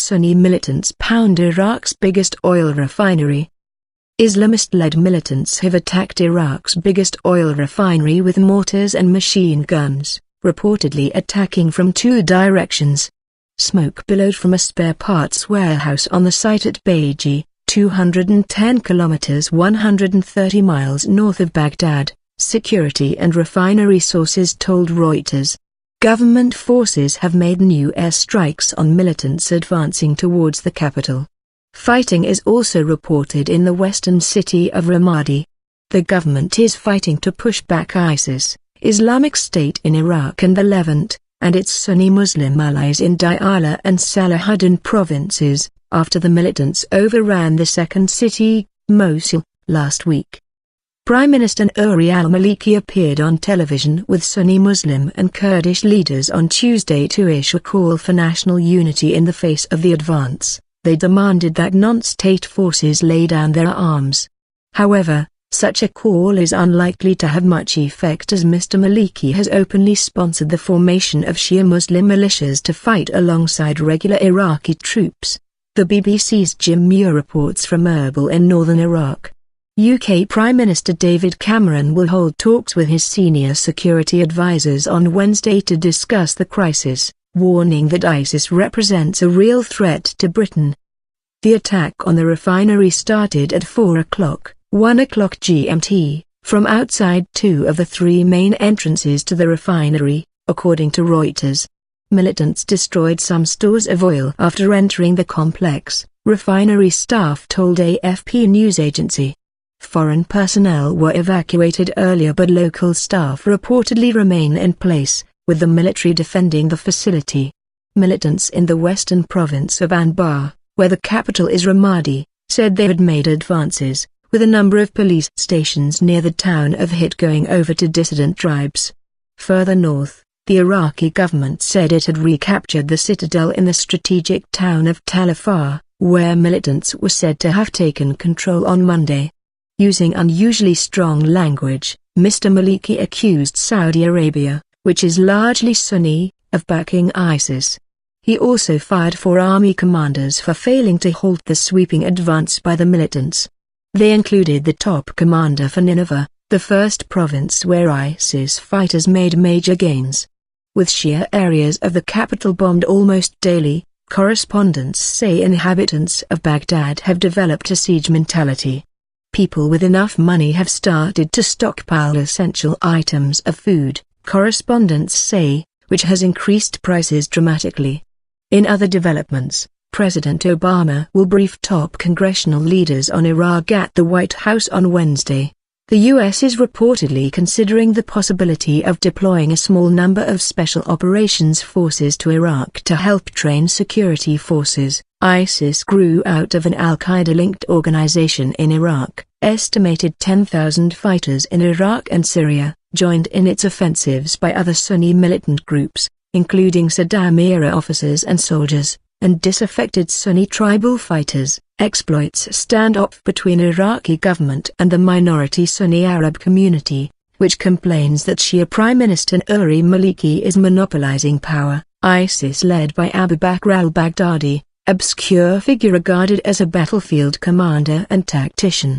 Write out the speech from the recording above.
Sunni militants pound Iraq's biggest oil refinery. Islamist-led militants have attacked Iraq's biggest oil refinery with mortars and machine guns, reportedly attacking from two directions. Smoke billowed from a spare parts warehouse on the site at Baiji, 210 kilometers 130 miles north of Baghdad, security and refinery sources told Reuters. Government forces have made new airstrikes on militants advancing towards the capital. Fighting is also reported in the western city of Ramadi. The government is fighting to push back ISIS, Islamic State in Iraq and the Levant, and its Sunni Muslim allies in Diyala and Salahuddin provinces, after the militants overran the second city, Mosul, last week. Prime Minister Nouri al-Maliki appeared on television with Sunni Muslim and Kurdish leaders on Tuesday to issue a call for national unity in the face of the advance. They demanded that non-state forces lay down their arms. However, such a call is unlikely to have much effect as Mr. Maliki has openly sponsored the formation of Shia Muslim militias to fight alongside regular Iraqi troops. The BBC's Jim Muir reports from Erbil in northern Iraq. UK Prime Minister David Cameron will hold talks with his senior security advisors on Wednesday to discuss the crisis, warning that ISIS represents a real threat to Britain. The attack on the refinery started at 4 o'clock, 1 o'clock GMT, from outside two of the three main entrances to the refinery, according to Reuters. Militants destroyed some stores of oil after entering the complex, refinery staff told AFP news agency. Foreign personnel were evacuated earlier but local staff reportedly remain in place, with the military defending the facility. Militants in the western province of Anbar, where the capital is Ramadi, said they had made advances, with a number of police stations near the town of Hit going over to dissident tribes. Further north, the Iraqi government said it had recaptured the citadel in the strategic town of Tal Afar, where militants were said to have taken control on Monday. Using unusually strong language, Mr. Maliki accused Saudi Arabia, which is largely Sunni, of backing ISIS. He also fired four army commanders for failing to halt the sweeping advance by the militants. They included the top commander for Nineveh, the first province where ISIS fighters made major gains. With Shia areas of the capital bombed almost daily, correspondents say inhabitants of Baghdad have developed a siege mentality. People with enough money have started to stockpile essential items of food, correspondents say, which has increased prices dramatically. In other developments, President Obama will brief top congressional leaders on Iraq at the White House on Wednesday. The U.S. is reportedly considering the possibility of deploying a small number of special operations forces to Iraq to help train security forces. ISIS grew out of an al-Qaeda-linked organization in Iraq. Estimated 10,000 fighters in Iraq and Syria joined in its offensives by other Sunni militant groups, including Saddam-era officers and soldiers, and disaffected Sunni tribal fighters. Exploits standoff between Iraqi government and the minority Sunni Arab community, which complains that Shia Prime Minister Nouri Maliki is monopolizing power. ISIS led by Abu Bakr al-Baghdadi, obscure figure regarded as a battlefield commander and tactician.